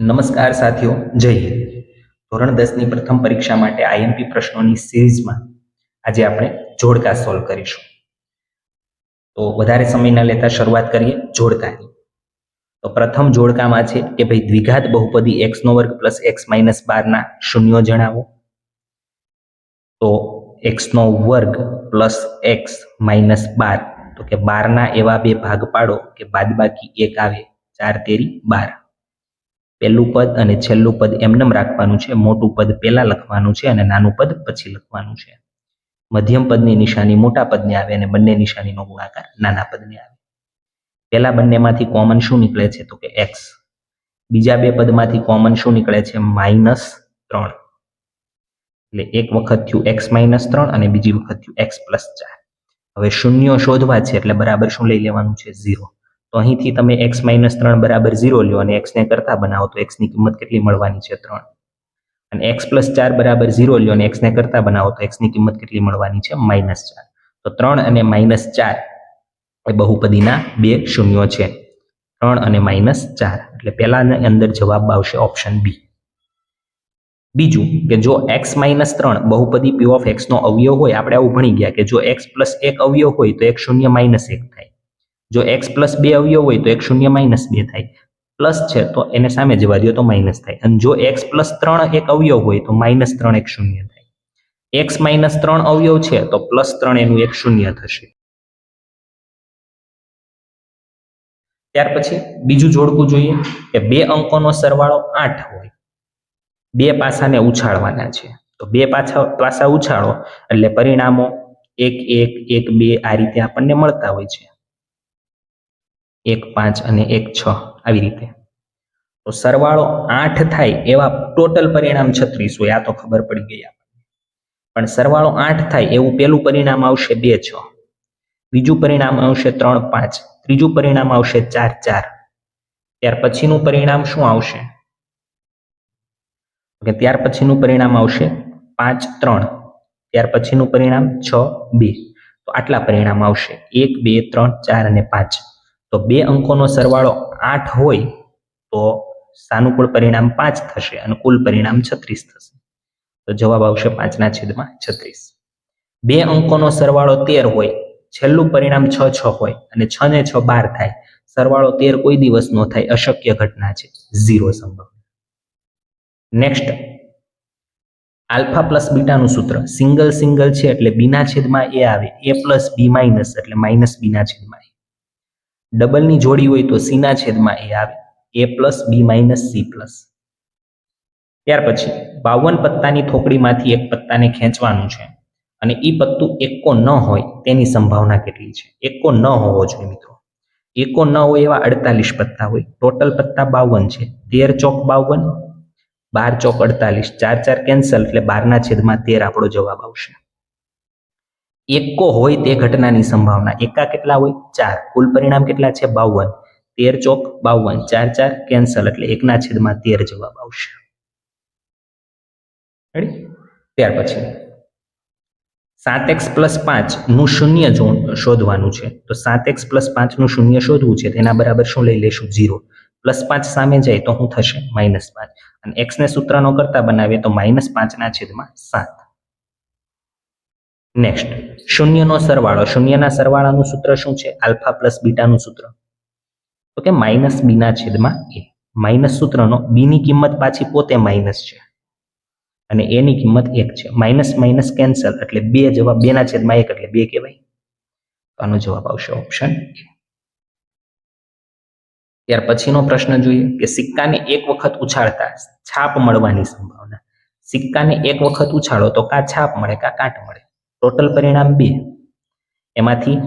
નમસ્કાર સાથીઓ, જય હિન્દ. ધોરણ 10ની પ્રથમ પરીક્ષા માટે આઈએમપી પ્રશ્નોની સિરીઝમાં આજે આપણે જોડકા સોલ્વ કરીશું. તો વધારે સમય ન લેતા શરૂઆત કરીએ જોડકાની. તો પ્રથમ જોડકામાં છે કે ભાઈ દ્વિઘાત બહુપદી x² + x - 12 ના શૂન્યો જણાવો. તો x² + x - 12, તો કે 12 ના એવા બે ભાગ પાડો કે બાદબાકી 1 આવે, 4 તેરી 12. પહેલું પદ અને છેલ્લું પદ એમનેમ રાખવાનું છે. મોટું પદ પહેલા લખવાનું છે અને નાનું પદ પછી લખવાનું છે. મધ્યમ પદની નિશાની મોટા પદને આવે અને બંને નિશાનીનો ગુણાકાર નાના પદને આવે. પહેલા બંનેમાંથી કોમન શું નીકળે છે? તો કે x. બીજા બે પદમાંથી કોમન શું નીકળે છે? -3. એટલે એક વખત થયું x - 3 અને બીજી વખત થયું x + 4. હવે શૂન્યો શોધવા છે એટલે બરાબર શું લઈ લેવાનું છે? 0. તો અહીંથી તમે x - 3 બરાબર 0 લ્યો અને x ને કરતા બનાવો તો x ની કિંમત કેટલી મળવાની છે? 3. અને x + 4 બરાબર 0 લ્યો અને x ને કરતા બનાવો તો x ની કિંમત કેટલી મળવાની છે? -4. તો 3 અને -4 એ બહુપદીના બે શૂન્યો છે. 3 અને -4 એટલે પહેલાની અંદર જવાબ આવશે ઓપ્શન બી. બીજું કે જો x - 3 બહુપદી p of x નો અવયવ હોય, આપણે આવું ભણી ગયા કે જો x + 1 અવયવ હોય તો x 0 - 1 થાય. જો x + 2 અવયવ હોય તો x 0 - 2 થાય. પ્લસ છે તો એને સામે જવા દો તો માઇનસ થાય. અને જો x + 3 એક અવયવ હોય તો -3 એક શૂન્ય થાય. x - 3 અવયવ છે તો +3 એનું એક શૂન્ય થશે. ત્યાર પછી બીજું જોડકું જોઈએ કે બે અંકોનો સરવાળો 8 હોય. બે પાસાને ઉછાળવાના છે. તો બે પાસા ઉછાળો એટલે પરિણામો 1 1 1 2 આ રીતે આપણને મળતા હોય છે. 1 5 અને 1 6 આવી રીતે. તો સરવાળો 8 થાય એવા ટોટલ પરિણામ 36 હોય. આ તો ખબર પડી ગઈ આપણને. પણ સરવાળો 8 થાય એવું પહેલું પરિણામ આવશે 2 6. બીજું પરિણામ આવશે 3 5. ત્રીજું પરિણામ આવશે 4 4. ત્યાર પછીનું પરિણામ શું આવશે? ત્યાર પછીનું પરિણામ આવશે 5 3. ત્યાર પછીનું પરિણામ 6 2. તો આટલા પરિણામ આવશે 1 2 3 4 અને 5. તો બે અંકોનો સરવાળો 8 હોય તો સાનુકૂળ પરિણામ 5 થશે અને કુલ પરિણામ 36 થશે. તો જવાબ આવશે 5/36. બે અંકોનો સરવાળો 13 હોય, છેલ્લું પરિણામ 6 6 હોય અને 6 ને 6 12 થાય. સરવાળો 13 કોઈ દિવસ ન થાય, અશક્ય ઘટના છે, 0 સંભવ. નેક્સ્ટ, આલ્ફા પ્લસ બીટાનું સૂત્ર સિંગલ સિંગલ છે એટલે બીના છેદમાં એ આવે, a પ્લસ બી માઇનસ એટલે માઇનસ બીના છેદમાં એ. ડબલની જોડી હોય તો સી ના છેદમાં એ આવે, a plus b minus c plus. ત્યાર પછી 52 પત્તાની થોકડીમાંથી એક પત્તાને ખેંચવાનું છે અને એ પત્તું એકો ન હોય તેની સંભાવના કેટલી છે? એકો ન હોવો જોઈએ મિત્રો. એકો ન હોય એવા 48 પત્તા હોય. ટોટલ પત્તા 52 છે. 13 ચોક 52, 12 ચોક 48, 4 4 કેન્સલ એટલે 12/13 આપણો જવાબ આવશે. એકો હોય તે ઘટનાની સંભાવના એકા કેટલા હોય? 4. કુલ પરિણામ કેટલા છે? 52. 13 ચોક 52, 4 4 કેન્સલ એટલે 1/13 જવાબ આવશે. ત્યાર પછી 7x + 5 નું શૂન્ય શોધવાનું છે. તો 7x + 5 નું શૂન્ય શોધવું છે તેના બરાબર શું લઈ લેશું? 0. +5 સામે જાય તો શું થશે? -5. અને x ને સૂત્રનો કરતા બનાવીએ તો -5/7. નેક્સ્ટ, શૂન્યનો સરવાળો. શૂન્યના સરવાળાનું સૂત્ર શું છે? આલ્ફા પ્લસ બીટાનું સૂત્ર. તો કે -b/a. માઇનસ સૂત્રનો બીની કિંમત પાછી પોતે માઇનસ છે અને એની કિંમત 1 છે. માઇનસ માઇનસ કેન્સલ એટલે 2 જવાબ 2/1 એટલે 2 કહેવાય. તો આનો જવાબ આવશે ઓપ્શન એ. ત્યાર પછીનો પ્રશ્ન જોઈએ કે સિક્કાને એક વખત ઉછાળતા છાપ મળવાની સંભાવના. સિક્કાને એક વખત ઉછાળો તો કાં છાપ મળે કાં કાંટ મળે. ટોટલ પરિણામ 2. એમાંથી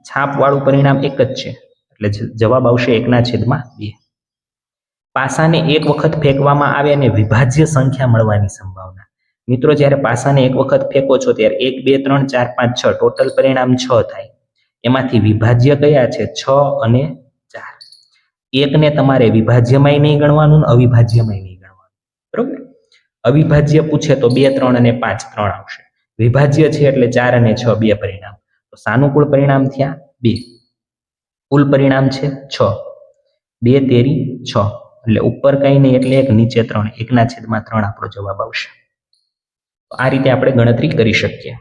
છાપ વાળું પરિણામ 1 જ છે એટલે જવાબ આવશે 1/2. પાસાને એક વખત ફેંકવામાં આવે અને વિભાજ્ય સંખ્યા મળવાની સંભાવના. મિત્રો, જ્યારે પાસાને એક વખત ફેંકો છો ત્યારે 1 2 3 4 5 6 ટોટલ પરિણામ 6 થાય. એમાંથી વિભાજ્ય કયા છે? 6 અને 4. એકને તમારે વિભાજ્યમાંય નહીં ગણવાનું, અવિભાજ્યમાંય નહીં ગણવાનું. બરોબર? અવિભાજ્ય પૂછે તો 2 3 અને 5 3 આવશે. વિભાજ્ય છે એટલે 4 અને 6 2 પરિણામ. તો સાનુકૂળ પરિણામ થયા 2. કુલ પરિણામ છે 6. 2 તેરી 6 એટલે ઉપર કંઈ નહીં એટલે 1, નીચે 3, 1/3 આપણો જવાબ આવશે. તો આ રીતે આપણે ગણતરી કરી શકીએ.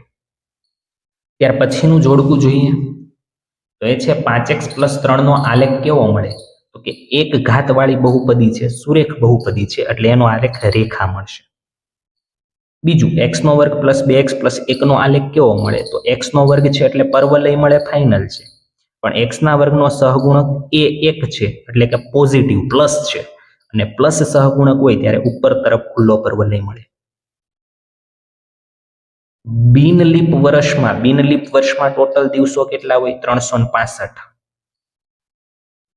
ત્યાર પછીનું જોડકું જોઈએ તો એ છે 5x + 3 નો આલેખ કેવો મળે? તો કે એક ઘાતવાળી બહુપદી છે, સુરેખ બહુપદી છે, એટલે એનો આલેખ રેખા મળશે. બીજું x² + 2x + 1 નો આલેખ કેવો મળે? તો x² છે એટલે પરવલય મળે, ફાઇનલ છે. પણ x² નો સહગુણક એ 1 છે એટલે કે પોઝિટિવ પ્લસ છે, અને પ્લસ સહગુણક હોય ત્યારે ઉપર તરફ ખુલ્લો પરવલય મળે. બિનલીપ વર્ષમાં ટોટલ દિવસો કેટલા હોય? 365.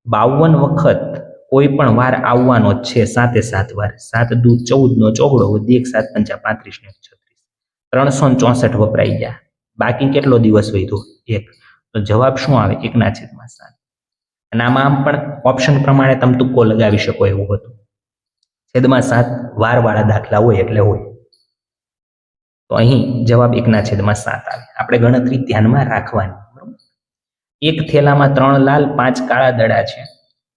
52 વખત કોઈ પણ વાર આવવાનો જ છે, 7 વાર. 7 દુ 14 નો ચોગડો વધી 1 7 5 35 ને 36. 364 વપરાઈ ગયા. બાકી કેટલો દિવસ વધ્યો? 1. તો જવાબ શું આવે? 1/7. અને આમાં આમ પણ ઓપ્શન પ્રમાણે તમે તુક્કો લગાવી શકો એવું હતું. છેદમાં 7 વારવાળા દાખલા હોય એટલે હોય. તો અહીં જવાબ 1/7 આવે. આપણે ગણતરી ધ્યાનમાં રાખવાની. એક થેલામાં 3 લાલ 5 કાળા દડા છે,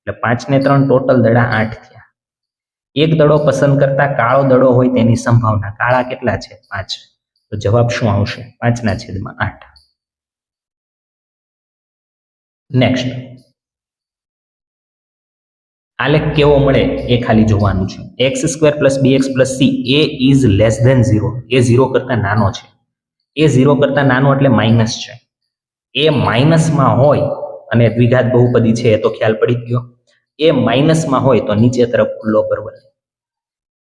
એટલે 5 ને 3 ટોટલ દડા 8 થયા. એક દડો પસંદ કરતા કાળો દડો હોય તેની સંભાવના. કાળા કેટલા છે? 5. તો જવાબ શું આવશે? 5/8. નેક્સ્ટ, આલેખ કેવો મળે એ ખાલી જોવાનું છે. x² + bx + c a is less than 0. એ 0 કરતા નાનો છે. એ 0 કરતા નાનો એટલે માઇનસ છે. એ માઇનસમાં હોય અને દ્વિઘાત બહુપદી છે એ તો ખ્યાલ પડી ગયો. એ માઇનસમાં હોય તો નીચે તરફ ખુલ્લો પરવલય.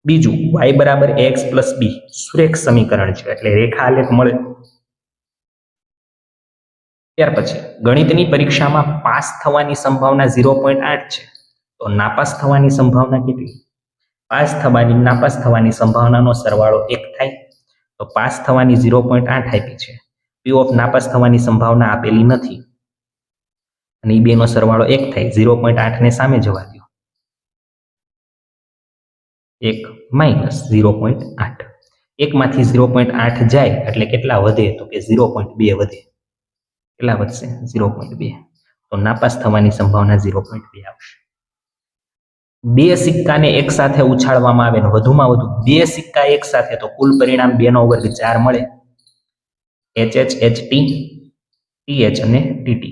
બીજું y = ax + b સુરેખ સમીકરણ છે એટલે રેખા આલેખ મળે. ત્યાર પછી ગણિતની પરીક્ષામાં પાસ થવાની સંભાવના 0.8 છે, તો નાપાસ થવાની સંભાવના કેટલી? પાસ થવાની નાપાસ થવાની સંભાવનાનો સરવાળો 1 થાય, તો પાસ થવાની 0.8 આપી છે. p ઓફ નાપાસ થવાની સંભાવના આપેલી નથી, અને એ બેનો સરવાળો 1 થાય. 0.8 ને સામે જવા દો, 1 - 0.8. 1 માંથી 0.8 જાય એટલે કેટલા વધે? તો કે 0.2 વધે. કેટલા વધશે? 0.2. તો નાપાસ થવાની સંભાવના 0.2 આવશે. બે સિક્કાને એક સાથે ઉછાળવામાં આવે ને વધુમાં વધુ 2 સિક્કા એક સાથે, તો કુલ પરિણામ 2² 4 મળે. HH, HT, TH અને TT.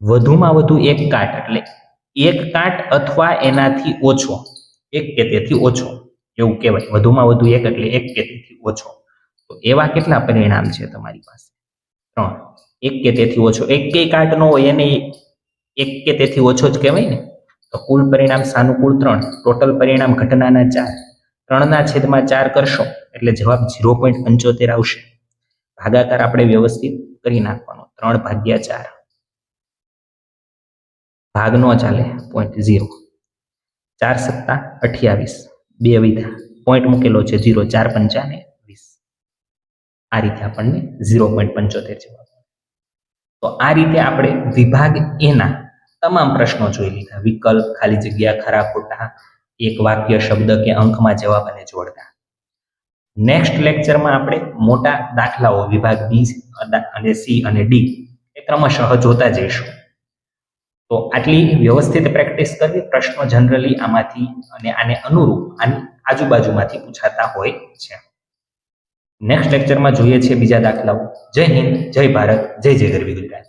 વધુમાં વધુ એક કાટ એટલે એક કાટ અથવા એનાથી ઓછો, એક કે તેથી ઓછો એવું કહેવાય. વધુમાં વધુ એક એટલે એક કે તેથી ઓછો. તો એવા કેટલા પરિણામ છે તમારી પાસે? 3. એક કે તેથી ઓછો. એક કે કાટ ન હોય એને એક કે તેથી ઓછો જ કહેવાય ને. તો કુલ પરિણામ સાનુકૂળ 3, ટોટલ પરિણામ ઘટનાના 4. 3/4 કરશો એટલે જવાબ 0.75 આવશે. ભાગાકાર આપણે વ્યવસ્થિત કરી નાખવાનો. 3/4. ભાગ નો ચાલે, 0.0. 4 + 28, 2 વિધા પોઈન્ટ મૂકેલો છે 0. 4 × 5 = 20. આ રીતે આપણને 0.75 જવાબ. તો આ રીતે આપણે વિભાગ એના તમામ પ્રશ્નો જોઈ લીધા. વિકલ્પ, ખાલી જગ્યા, ખરા ખોટા, એક વાક્ય, શબ્દ કે અંકમાં જવાબ અને જોડકા. નેક્સ્ટ લેક્ચરમાં આપણે મોટા દાખલાઓ વિભાગ બી અને સી અને ડી એ ક્રમશઃ જોતા જઈશું. તો આટલી વ્યવસ્થિત પ્રેક્ટિસ કરવી. પ્રશ્નો જનરલી આમાંથી અને આને અનુરૂપ આની આજુબાજુમાંથી પૂછાતા હોય છે. નેક્સ્ટ લેક્ચરમાં જોઈએ છીએ બીજા દાખલાઓ. જય હિન્દ, જય ભારત, જય જય ગરવી ગુજરાત.